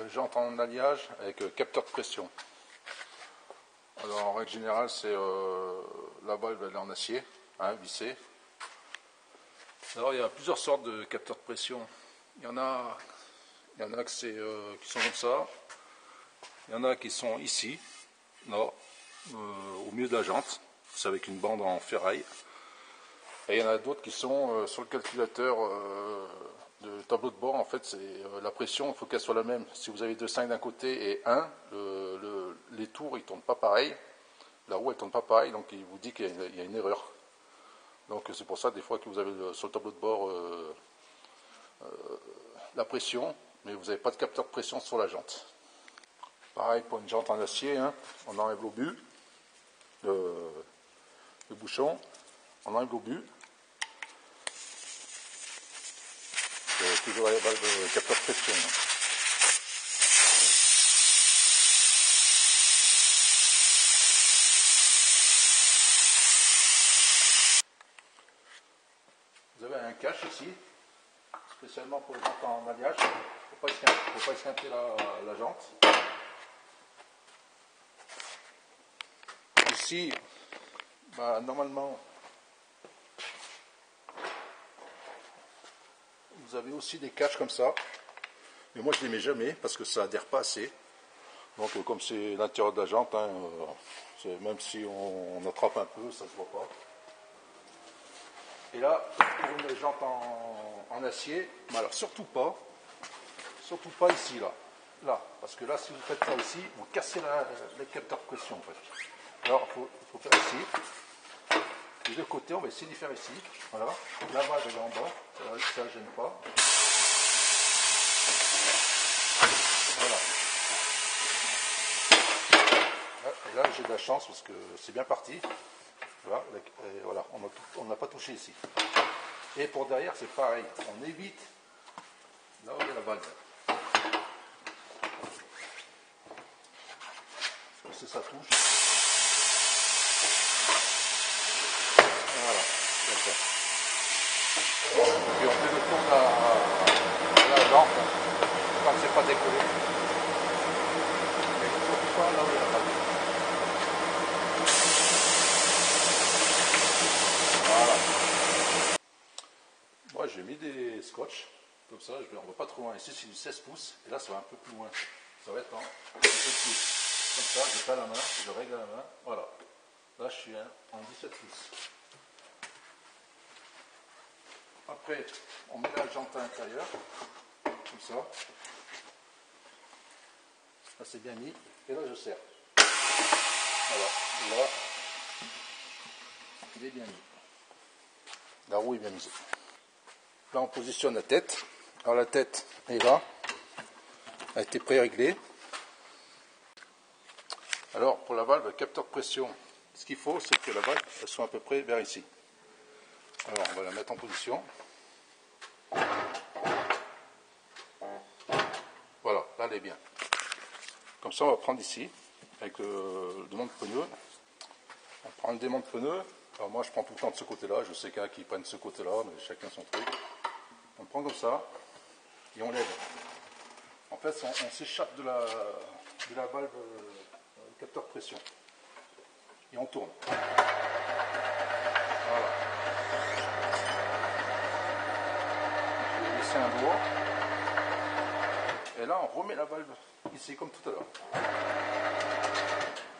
Jante en alliage avec capteur de pression. Alors en règle générale, c'est la valve elle est en acier, hein, vissée. Alors il y a plusieurs sortes de capteurs de pression. Il y en a qui sont comme ça. Il y en a qui sont ici, là, au milieu de la jante. C'est avec une bande en ferraille. Et il y en a d'autres qui sont sur le calculateur de tableau de bord. En fait, c'est la pression, il faut qu'elle soit la même. Si vous avez 2,5 d'un côté et 1, les tours ils ne tournent pas pareil. La roue elle ne tourne pas pareil, donc il vous dit qu'il y a une erreur. Donc c'est pour ça des fois que vous avez sur le tableau de bord la pression, mais vous n'avez pas de capteur de pression sur la jante. Pareil pour une jante en acier, hein, on enlève l'obus, le bouchon, on enlève l'obus. C'est toujours la valve de capteur de pression. Hein. Vous avez un cache ici, spécialement pour les jantes en alliage. Il ne faut pas esquinter la jante. Ici, normalement, vous avez aussi des caches comme ça. Mais moi, je ne les mets jamais parce que ça adhère pas assez. Donc, comme c'est l'intérieur de la jante, hein, même si on attrape un peu, ça ne se voit pas. Et là, pour une jante en acier, mais alors surtout pas ici, là, parce que là, si vous faites ça ici, vous cassez les capteurs de pression, en fait. Alors, il faut faire ici. Les deux côtés, on va essayer d'y faire ici. Voilà, la valve elle est en bas, ça ne gêne pas. Voilà. Et là, j'ai de la chance parce que c'est bien parti. Voilà, et voilà, on n'a pas touché ici. Et pour derrière, c'est pareil. On évite là où il y a la valve. Parce que ça touche. Voilà, comme ça. Puis on fait le tour de la lampe quand c'est pas décollé. Mais surtout pas là où il y a la valve. Voilà. Moi j'ai mis des scotch, comme ça, on va pas trop loin. Ici c'est du 16 pouces, et là ça va un peu plus loin. Ça va être en 17 pouces. Comme ça, je fais à la main, je règle à la main. Voilà. Là je suis en 17 pouces. Après, on met la jante à l'intérieur, comme ça. Là c'est bien mis, et là je serre. Voilà. Et là, il est bien mis. La roue est bien mise. Là on positionne la tête. Alors la tête est là, a été pré-réglée. Alors pour la valve capteur de pression, ce qu'il faut c'est que la valve elle soit à peu près vers ici. Alors on va la mettre en position. Voilà, là elle est bien. Comme ça on va prendre ici, avec le démon de pneu. On prend le démon de pneu. Alors moi je prends tout le temps de ce côté-là, je sais qu'il y en a qui prennent ce côté-là, mais chacun son truc. On prend comme ça, et on lève. En fait on s'échappe de la valve capteur de pression. Et on tourne. Voilà. Je vais laisser un doigt. Et là, on remet la valve ici, comme tout à l'heure.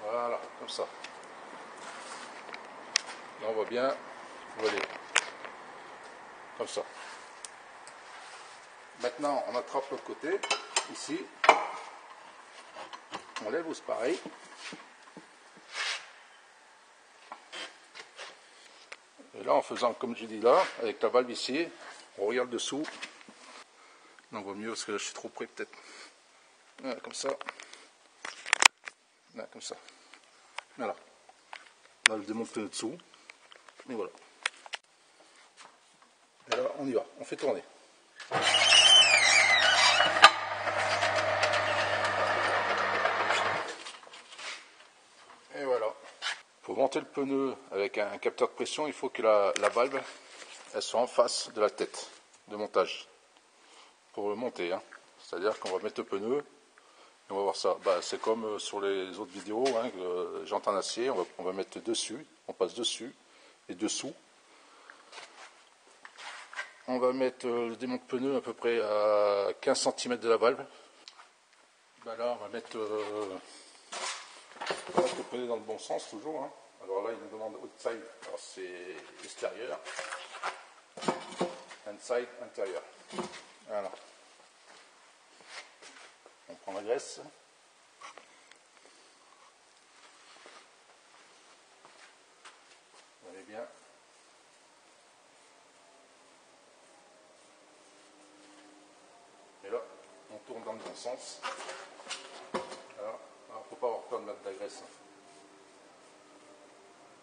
Voilà, comme ça. Là, on voit bien. Voilà. Comme ça. Maintenant, on attrape l'autre côté. Ici. On lève aussi pareil. Et là, en faisant comme je dis là, avec la valve ici, on regarde dessous. On voit mieux parce que là, je suis trop près peut-être. Voilà, comme ça. Là, comme ça. Voilà. Là, je démonte le dessous. Et voilà. Et là, on y va. On fait tourner. Et voilà. Pour monter le pneu avec un capteur de pression, il faut que la valve elle soit en face de la tête de montage. Pour le monter, hein. C'est-à-dire qu'on va mettre le pneu On va voir ça. Bah, c'est comme sur les autres vidéos, hein, jantes en acier, on va mettre dessus, on passe dessus et dessous. On va mettre le démont de pneu à peu près à 15 cm de la valve. Bah là, on va mettre le pneu dans le bon sens toujours. Hein. Alors là, il nous demande outside, alors c'est extérieur, inside, intérieur. Voilà. On prend la graisse. Vous voyez bien. Et là, on tourne dans le bon sens. Alors, il ne faut pas avoir peur de mettre de la graisse.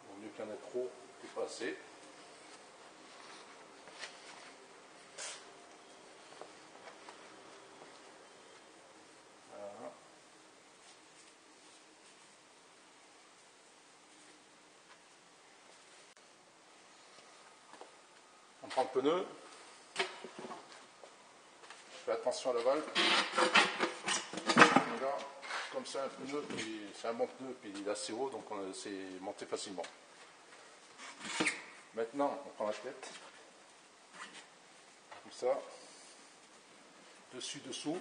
Au mieux qu'il y en ait trop, c'est pas assez. Voilà. On prend le pneu. Je fais attention à la valve. Et là, comme c'est un pneu, c'est un bon pneu, puis il est assez haut, donc c'est monté facilement. Maintenant, on prend la tête, comme ça, dessus, dessous.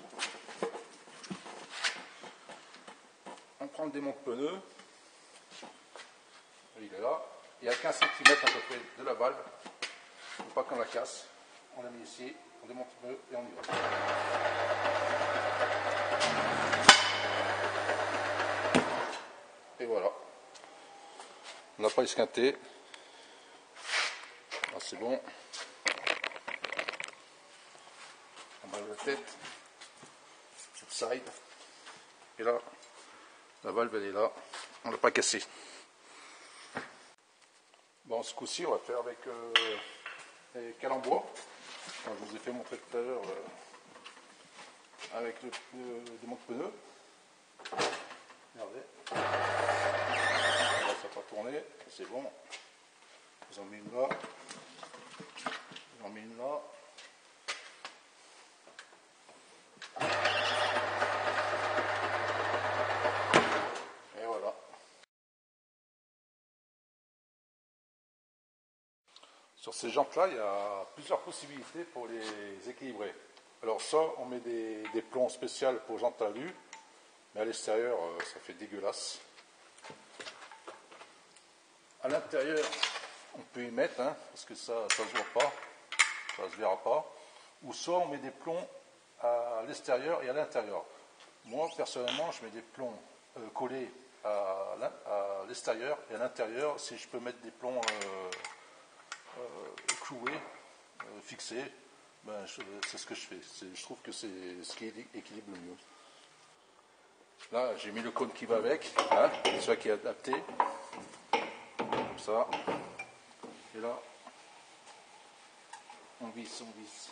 On prend le démont de pneu, il est là, et à 15 cm à peu près de la valve, il ne faut pas qu'on la casse. On la met ici, on démonte le pneu et on y va. Et voilà. On n'a pas esquinté. Ah, c'est bon. On va la tête. Side. Et là, la valve elle est là. On ne l'a pas cassée. Bon, ce coup-ci, on va faire avec les cales en bois. Enfin, je vous ai fait montrer tout à l'heure avec le démont de pneu. Regardez. Là, ça n'a pas tourné. C'est bon. Ils ont mis une là. Ils ont mis une là. Et voilà. Sur ces jantes-là, il y a plusieurs possibilités pour les équilibrer. Alors ça, on met des plombs spéciaux pour jantes à alu, mais à l'extérieur, ça fait dégueulasse. À l'intérieur, on peut y mettre, hein, parce que ça ne se voit pas, ça ne se verra pas. Ou soit on met des plombs à l'extérieur et à l'intérieur. Moi, personnellement, je mets des plombs collés à l'extérieur et à l'intérieur, si je peux mettre des plombs cloués, fixés, ben, c'est ce que je fais. Je trouve que c'est ce qui équilibre le mieux. Là, j'ai mis le cône qui va avec, hein, celui qui est adapté, comme ça. Et là, on visse, on visse.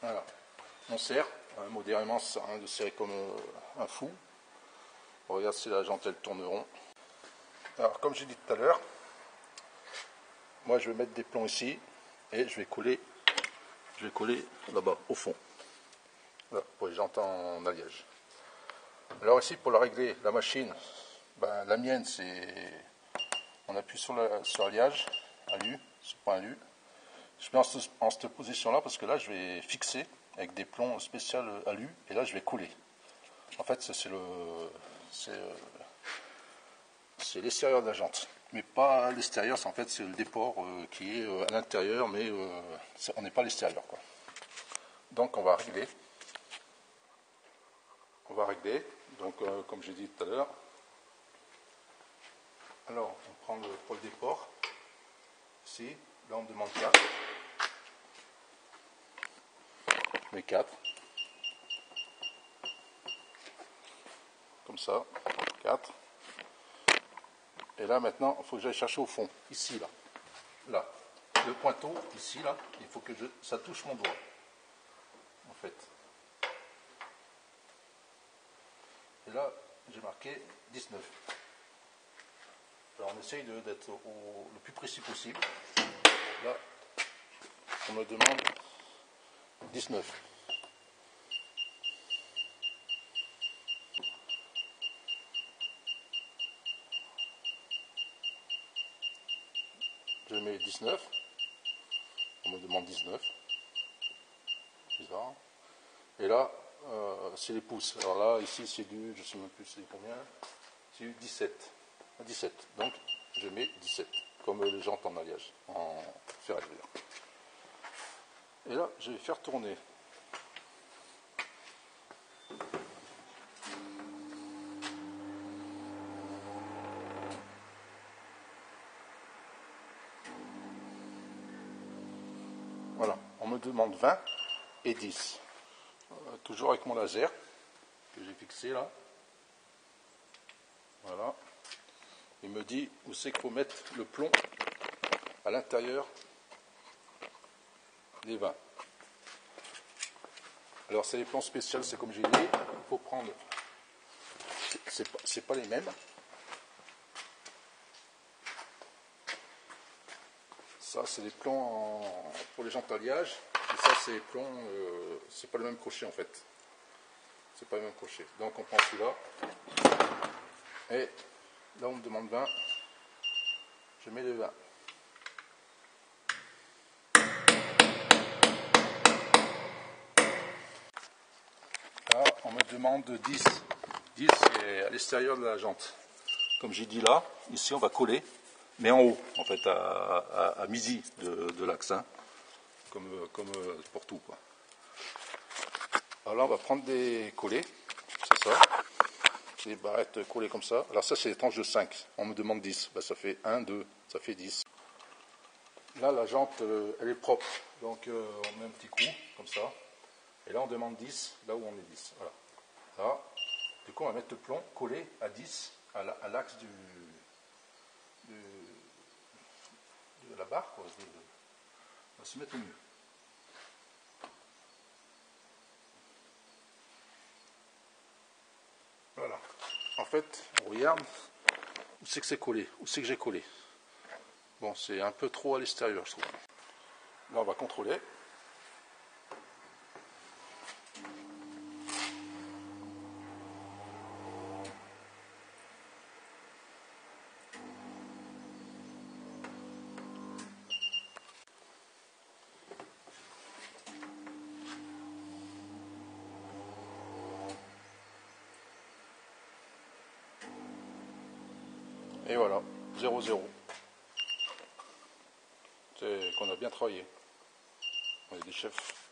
Voilà, on serre. Modérément, ça sert à rien de serrer comme un fou. On regarde si la jante elle tourne rond. Alors, comme j'ai dit tout à l'heure, moi je vais mettre des plombs ici et je vais coller là-bas, au fond. Là, pour les jantes en alliage. Alors ici, pour la régler, la machine, ben, la mienne, c'est... On appuie sur l'alliage, alu, sur le point alu. Je mets en cette position-là parce que là, je vais fixer avec des plombs spéciaux alu et là, je vais couler. En fait, c'est l'extérieur de la jante, mais pas l'extérieur, en fait, c'est le déport qui est à l'intérieur, mais on n'est pas à l'extérieur, quoi. Donc, on va régler. Donc, comme j'ai dit tout à l'heure, alors, on prend pour le déport, ici, là, on demande 4. Mais 4. Comme ça, 4. Et là, maintenant, il faut que j'aille chercher au fond, ici, là. Là. Le pointeau, ici, là, il faut que ça touche mon doigt, en fait. Et là, j'ai marqué 19. Alors, on essaye d'être le plus précis possible. Là, on me demande 19. Je mets 19. On me demande 19. Bizarre. Et là, c'est les pouces. Alors là, ici, c'est du, je ne sais même plus c'est combien. C'est du 17. 17. Donc, je mets 17. Comme les jantes en alliage, en fer à cuire. Et là, je vais faire tourner. Voilà, on me demande 20 et 10. Toujours avec mon laser que j'ai fixé là. Voilà. Il me dit où c'est qu'il faut mettre le plomb à l'intérieur des 20. Alors c'est les plombs spéciaux, c'est comme j'ai dit, il faut prendre, c'est pas les mêmes. Ça c'est des plombs pour les jantes alliage, et ça c'est les plombs, c'est pas le même crochet en fait. C'est pas le même crochet. Donc on prend celui-là, et là on me demande 20, je mets les 20. Là, on me demande 10. 10, c'est à l'extérieur de la jante. Comme j'ai dit là, ici on va coller, mais en haut, en fait, à midi de l'axe, hein, comme pour tout, quoi. Alors là, on va prendre des collets, c'est ça, des barrettes collées comme ça. Alors ça, c'est les tranches de 5. On me demande 10. Ben, ça fait 1, 2, ça fait 10. Là, la jante, elle est propre, donc on met un petit coup, comme ça. Et là, on demande 10, là où on est 10. Voilà. Là, du coup, on va mettre le plomb collé à 10, à l'axe de la barre, quoi. On va se mettre au mieux. Voilà. En fait, on regarde où c'est que c'est collé, où c'est que j'ai collé. Bon, c'est un peu trop à l'extérieur, je trouve. Là, on va contrôler. Et voilà, 0-0. C'est qu'on a bien travaillé. On est des chefs.